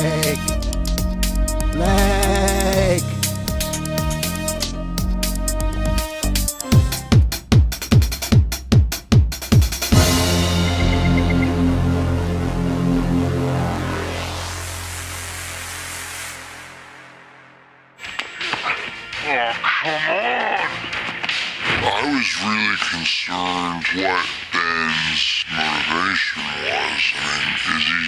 Leg. Oh, come on! I was really concerned what Ben's motivation was. I mean, is he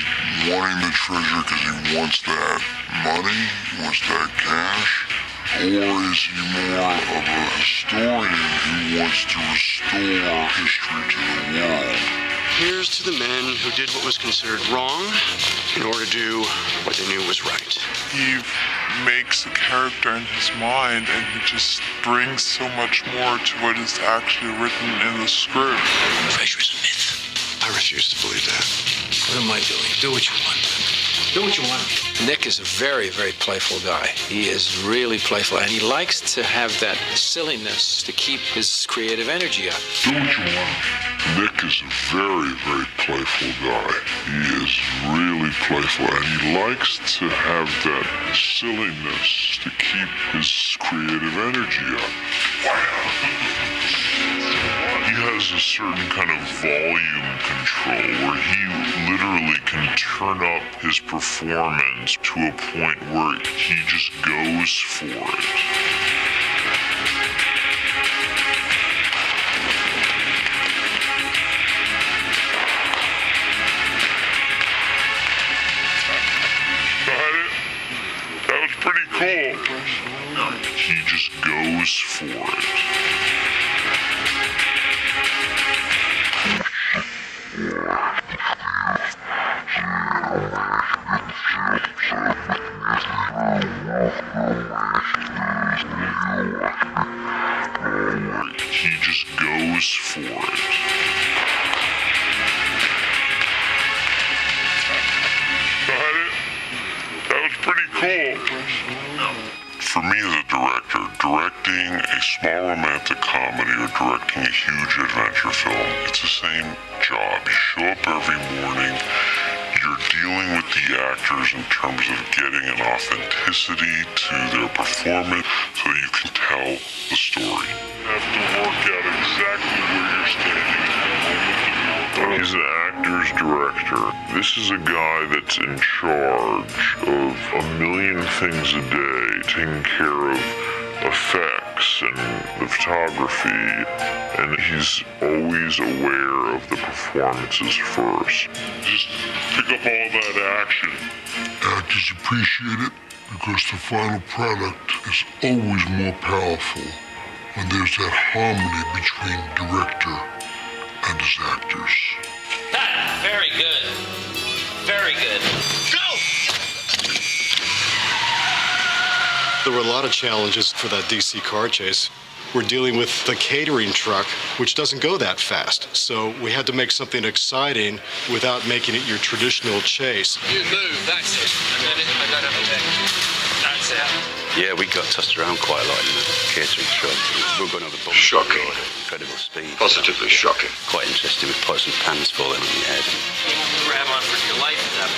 wanting the treasure because he wants that money, he wants that cash? Or is he more of a historian who wants to restore history to the world? Here's to the men who did what was considered wrong in order to do what they knew was right. He makes a character in his mind, and he just brings so much more to what is actually written in the script. Treasure is a myth. I refuse to believe that. What am I doing? Do what you want. Do what you want. Nick is a very, very playful guy. He is really playful, and he likes to have that silliness to keep his creative energy up. Do what you want. Nick is a very, very playful guy. He is really playful, and he likes to have that silliness to keep his creative energy up. He has a certain kind of volume control where he literally can turn up his performance to a point where he just goes for it. That was pretty cool. He just goes for it. He just goes for it. That was pretty cool. For me as a director, directing a small romantic comedy or directing a huge adventure film, it's the same job. You show up every morning, you're dealing with the actors in terms of getting an authenticity to their performance so you can tell the story. You have to work out exactly where you're standing. He's an actor's director. This is a guy that's in charge of a million things a day, taking care of effects and the photography, and he's always aware of the performances first. Just pick up all that action. Actors appreciate it because the final product is always more powerful when there's that harmony between director and his actors. Very good. Very good. Go! There were a lot of challenges for that DC car chase. We're dealing with the catering truck, which doesn't go that fast. So we had to make something exciting without making it your traditional chase. You move, that's it. I got everything. That's it. Yeah, we got tossed around quite a lot in the catering truck. We were going over bumps. Shocking. Incredible speed. Positively shocking. Quite interesting with pots and pans falling on your head. Grab on for your life and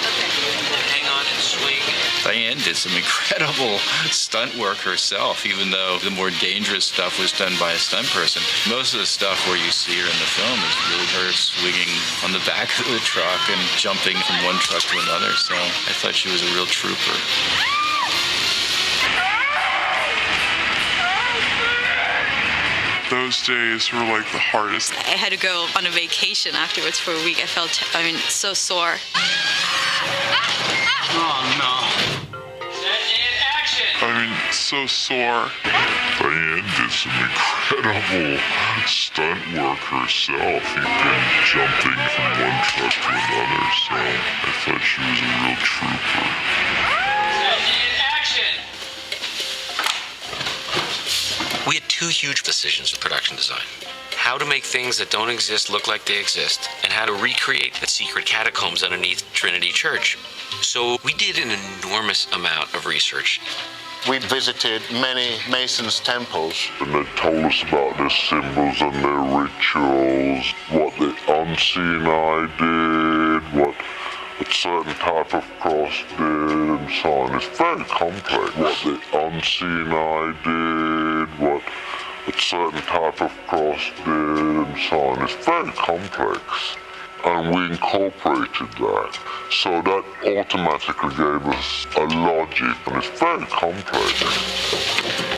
hang on and swing. Diane did some incredible stunt work herself, even though the more dangerous stuff was done by a stunt person. Most of the stuff where you see her in the film is really her swinging on the back of the truck and jumping from one truck to another. So I thought she was a real trooper. Those days were like the hardest. I had to go on a vacation afterwards for a week. I felt, so sore. Oh, no. Set in action. So sore. Diane did some incredible stunt work herself. She'd been jumping from one truck to another, so I thought she was a real trooper. Set in action. We had two huge decisions in production design. How to make things that don't exist look like they exist, and how to recreate the secret catacombs underneath Trinity Church. So we did an enormous amount of research. We visited many Masons' temples. And they told us about their symbols and their rituals, what the unseen eye did, what a certain type of cross did and so on. It's very complex. What the unseen eye did, what a certain type of cross did and so on. It's very complex. And we incorporated that. So that automatically gave us a logic, and it's very complex.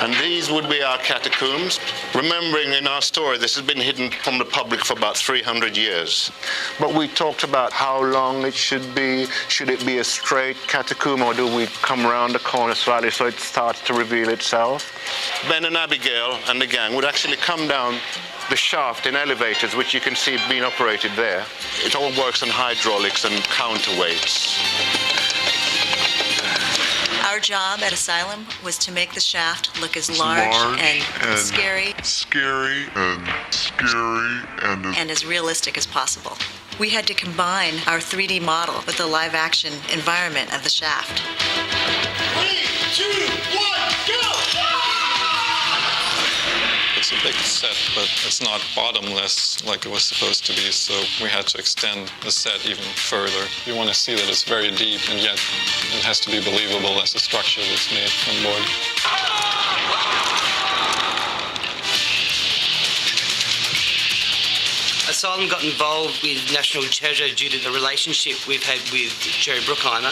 And these would be our catacombs. Remembering in our story, this has been hidden from the public for about 300 years. But we talked about how long it should be. Should it be a straight catacomb, or do we come around the corner slightly so it starts to reveal itself? Ben and Abigail and the gang would actually come down the shaft in elevators, which you can see being operated there. It all works on hydraulics and counterweights. Our job at Asylum was to make the shaft look as large and scary and as realistic as possible. We had to combine our 3D model with the live-action environment of the shaft. 3, 2, 1, go! It's a big set, but it's not bottomless like it was supposed to be, so we had to extend the set even further. You want to see that it's very deep, and yet it has to be believable as a structure that's made from board. Asylum got involved with National Treasure due to the relationship we've had with Jerry Bruckheimer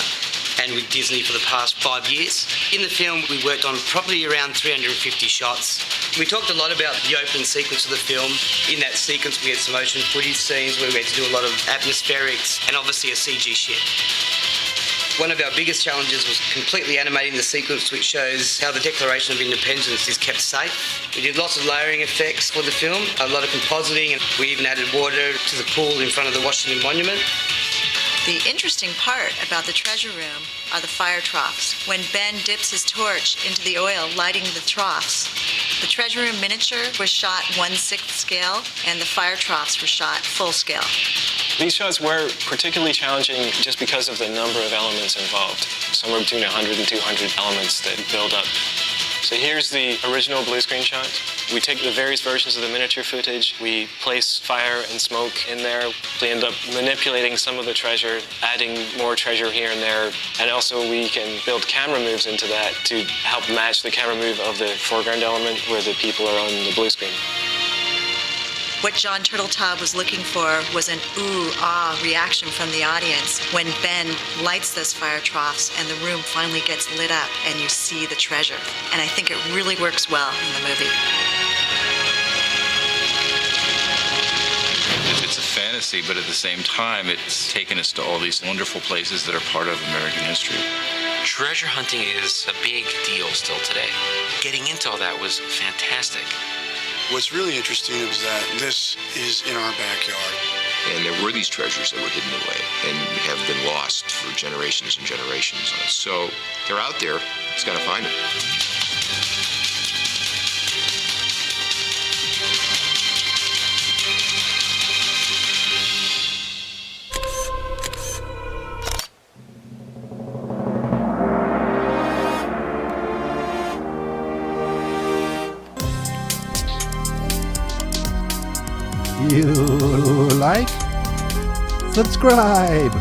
and with Disney for the past 5 years. In the film, we worked on probably around 350 shots. We talked a lot about the opening sequence of the film. In that sequence, we had some motion footage scenes where we had to do a lot of atmospherics and obviously a CG shit. One of our biggest challenges was completely animating the sequence which shows how the Declaration of Independence is kept safe. We did lots of layering effects for the film, a lot of compositing, and we even added water to the pool in front of the Washington Monument. The interesting part about the treasure room are the fire troughs. When Ben dips his torch into the oil, lighting the troughs, the treasure room miniature was shot 1/6 scale, and the fire troughs were shot full scale. These shots were particularly challenging just because of the number of elements involved. Somewhere between 100 and 200 elements that build up. So here's the original blue screen shot. We take the various versions of the miniature footage, we place fire and smoke in there. We end up manipulating some of the treasure, adding more treasure here and there, and also we can build camera moves into that to help match the camera move of the foreground element where the people are on the blue screen. What John Turteltaub was looking for was an ooh, ah reaction from the audience when Ben lights those fire troughs and the room finally gets lit up and you see the treasure. And I think it really works well in the movie. It's a fantasy, but at the same time, it's taken us to all these wonderful places that are part of American history. Treasure hunting is a big deal still today. Getting into all that was fantastic. What's really interesting is that this is in our backyard. And there were these treasures that were hidden away and have been lost for generations and generations. So they're out there. It's got to find them. You like? Subscribe!